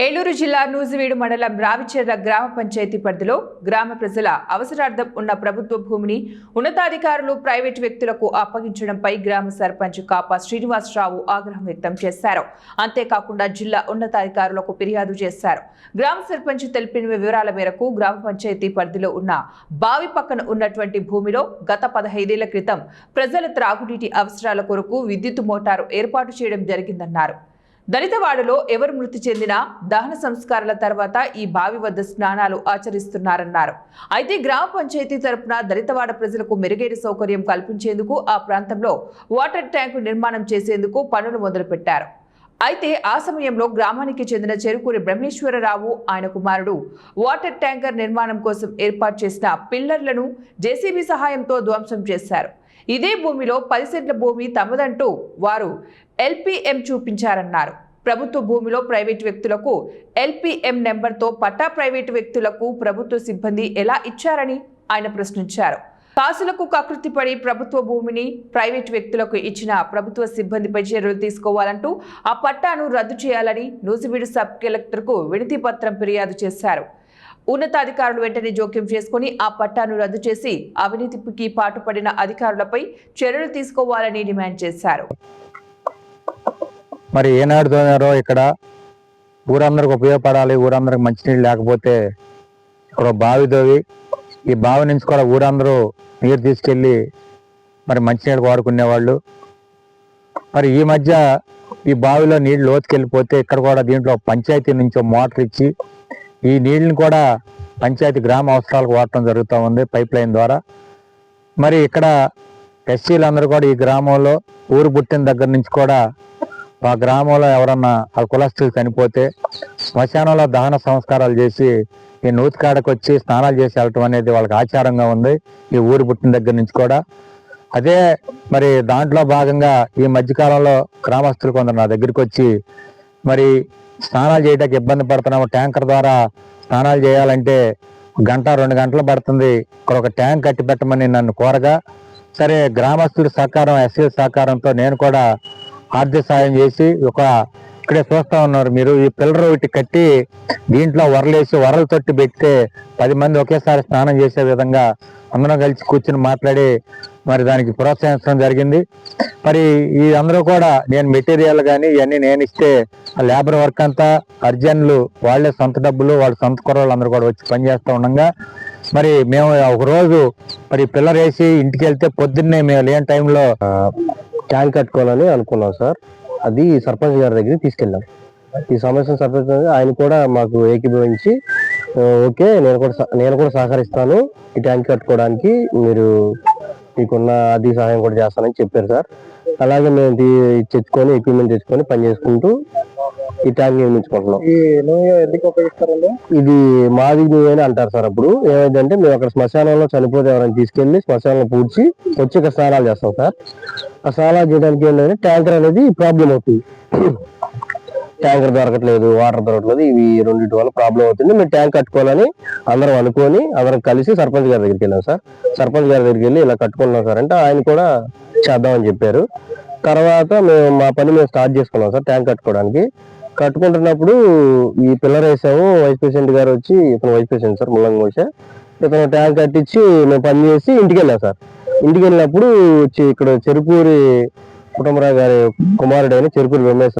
ఏలూరు జిల్లా నూజివీడు మండలం రావిచెర్ల గ్రామ పంచాయతీ పరిధిలో గ్రామ ప్రజల అవసరార్థం ఉన్న ప్రభుత్వ భూమిని ఉన్నతాధికారులు ప్రైవేటు వ్యక్తులకు అప్పగించడంపై గ్రామ సర్పంచ్ కాపా శ్రీనివాసరావు ఆగ్రహం వ్యక్తం చేశారు. అంతేకాకుండా జిల్లా ఉన్నతాధికారులకు ఫిర్యాదు చేశారు. గ్రామ సర్పంచ్ తెలిపిన వివరాల మేరకు గ్రామ పంచాయతీ పరిధిలో ఉన్న బావి పక్కన ఉన్నటువంటి భూమిలో గత 15 ఏళ్ల క్రితం ప్రజల త్రాగునీటి అవసరాల కొరకు విద్యుత్ మోటారు ఏర్పాటు చేయడం జరిగిందన్నారు. దళితవాడలో ఎవరు మృతి చెందినా దహన సంస్కారాల తర్వాత ఈ బావి వద్ద స్నానాలు ఆచరిస్తున్నారన్నారు. అయితే గ్రామ పంచాయతీ తరపున దళితవాడ ప్రజలకు మెరుగైన సౌకర్యం కల్పించేందుకు ఆ ప్రాంతంలో వాటర్ ట్యాంకు నిర్మాణం చేసేందుకు పనులు మొదలుపెట్టారు. అయితే ఆ సమయంలో గ్రామానికి చెందిన చెరుకూరి బ్రహ్మేశ్వరరావు ఆయన కుమారుడు వాటర్ ట్యాంకర్ నిర్మాణం కోసం ఏర్పాటు చేసిన పిల్లర్లను జేసీబీ సహాయంతో ధ్వంసం చేశారు. ఇదే భూమిలో 10 సెంట్ల భూమి తమదంటూ వారు ఎల్పీఎం చూపించారన్నారు. ప్రభుత్వ భూమిలో ప్రైవేటు వ్యక్తులకు ఎల్పీఎం నెంబర్తో పట్టా ప్రైవేటు వ్యక్తులకు ప్రభుత్వ సిబ్బంది ఎలా ఇచ్చారని ఆయన ప్రశ్నించారు. కాసులకు కకృతిపడి ప్రభుత్వ భూమిని ప్రైవేటు వ్యక్తులకు ఇచ్చిన ప్రభుత్వ సిబ్బందిపై చర్యలు తీసుకోవాలంటూ ఆ పట్టాను రద్దు చేయాలని నూజివీడు సబ్ కలెక్టర్కు వినతి పత్రం ఫిర్యాదు చేశారు. ఉన్నతాధికారులు వెంటనే జోక్యం చేసుకుని ఆ పట్టాను రద్దు చేసి అవినీతికి పాటుపడిన అధికారులపై చర్యలు తీసుకోవాలని డిమాండ్ చేశారు. మరి ఏనాడు తోనారో ఇక్కడ ఊరందరికి ఉపయోగపడాలి, ఊరందరికి మంచినీళ్ళు లేకపోతే ఇక్కడ బావి తోవి ఈ బావి నుంచి కూడా ఊరందరూ నీరు తీసుకెళ్ళి మరి మంచినీళ్ళు వాడుకునేవాళ్ళు. మరి ఈ మధ్య ఈ బావిలో నీళ్లు లోతుకెళ్ళిపోతే ఇక్కడ కూడా దీంట్లో పంచాయతీ నుంచి మోటార్ ఇచ్చి ఈ నీళ్ళని కూడా పంచాయతీ గ్రామ అవసరాలకు వాడటం జరుగుతూ ఉంది పైప్ లైన్ ద్వారా. మరి ఇక్కడ ఎస్సీలందరూ కూడా ఈ గ్రామంలో ఊరు పుట్టిన దగ్గర నుంచి కూడా ఆ గ్రామంలో ఎవరన్నా ఆ కులస్తులు చనిపోతే శ్మశానంలో దహన సంస్కారాలు చేసి ఈ నూతికాడకు వచ్చి స్నానాలు చేసి వెళ్ళటం అనేది వాళ్ళకి ఆచారంగా ఉంది ఈ ఊరు పుట్టిన దగ్గర నుంచి కూడా. అదే మరి దాంట్లో భాగంగా ఈ మధ్యకాలంలో గ్రామస్తులు కొందరు నా దగ్గరికి వచ్చి మరి స్నానాలు చేయడానికి ఇబ్బంది పడుతున్నాము, ట్యాంకర్ ద్వారా స్నానాలు చేయాలంటే 1-2 గంటలు పడుతుంది, ఇక్కడ ఒక ట్యాంక్ కట్టి పెట్టమని నన్ను కోరగా, సరే గ్రామస్తుల సహకారం ఎస్సీ సహకారంతో నేను కూడా ఆర్థిక సాయం చేసి ఇక్కడే చూస్తూ ఉన్నారు మీరు, ఈ పిల్లర్ ఒకటి కట్టి దీంట్లో వరలేసి వరలు తొట్టి పెడితే 10 మంది ఒకేసారి స్నానం చేసే విధంగా అందరం కలిసి కూర్చుని మాట్లాడి మరి దానికి ప్రోత్సహించడం జరిగింది. మరి ఈ అందరూ కూడా నేను మెటీరియల్ కానీ ఇవన్నీ నేను ఇస్తే లేబర్ వర్క్ అంతా అర్జన్లు వాళ్ళే సొంత డబ్బులు వాళ్ళ సొంత కుర్రోళ్ళు అందరూ కూడా వచ్చి పనిచేస్తూ ఉండగా మరి మేము ఒకరోజు మరి పిల్లర్ వేసి ఇంటికి వెళ్తే పొద్దున్నే మేము లేని టైంలో ట్యాంక్ కట్టుకోవాలని అనుకున్నాం సార్. అది సర్పంచ్ గారి దగ్గరికి తీసుకెళ్ళాం. ఈ సమస్య సర్పంచ్ ఆయన కూడా మాకు ఏకీభవించి ఓకే నేను కూడా సహకరిస్తాను ఈ ట్యాంక్ కట్టుకోవడానికి, మీకున్న అది సహాయం కూడా చేస్తానని చెప్పారు సార్. అలాగే మేము తెచ్చుకొని ఎక్విప్మెంట్ తెచ్చుకొని పని చేసుకుంటూ ఈ ట్యాంక్ నిర్మించుకుంటున్నాం. ఇది మాది నువ్వేనే అంటారు సార్. అప్పుడు ఏమైందంటే మేము అక్కడ శ్మశానంలో చనిపోతే ఎవరైనా తీసుకెళ్లి శ్మశానంలో పూడ్చి వచ్చి ఇక్కడ స్నానాలు చేస్తాం సార్. ఆ స్నానాలు చేయడానికి ఏంటంటే ట్యాంకర్ అనేది ప్రాబ్లం అవుతుంది, ట్యాంకర్ దొరకట్లేదు, వాటర్ దొరకట్లేదు, ఇవి రెండింటి వల్ల ప్రాబ్లం అవుతుంది. మేము ట్యాంక్ కట్టుకోవాలని అందరం అనుకొని అందరం కలిసి సర్పంచ్ గారి దగ్గరికి వెళ్ళాం సార్. సర్పంచ్ గారి దగ్గరికి వెళ్ళి ఇలా కట్టుకున్నాం సార్ అంటే ఆయన కూడా చేద్దామని చెప్పారు. తర్వాత మా పని మేము స్టార్ట్ చేసుకున్నాం సార్. ట్యాంక్ కట్టుకోవడానికి కట్టుకుంటున్నప్పుడు ఈ పిల్లర్ వేసాము. వైస్ ప్రెసిడెంట్ గారు వచ్చి, ఇతను వైస్ ప్రెసిడెంట్ సార్ ముల్లంగి మోషే, ఇతను ట్యాంక్ కట్టించి మేము పని చేసి ఇంటికి వెళ్ళాం సార్. ఇంటికి వెళ్ళినప్పుడు ఇక్కడ చెరుకూరి కుటుంబరావు గారి కుమారుడైన చెరుకూరి బ్రహ్మేశ్వర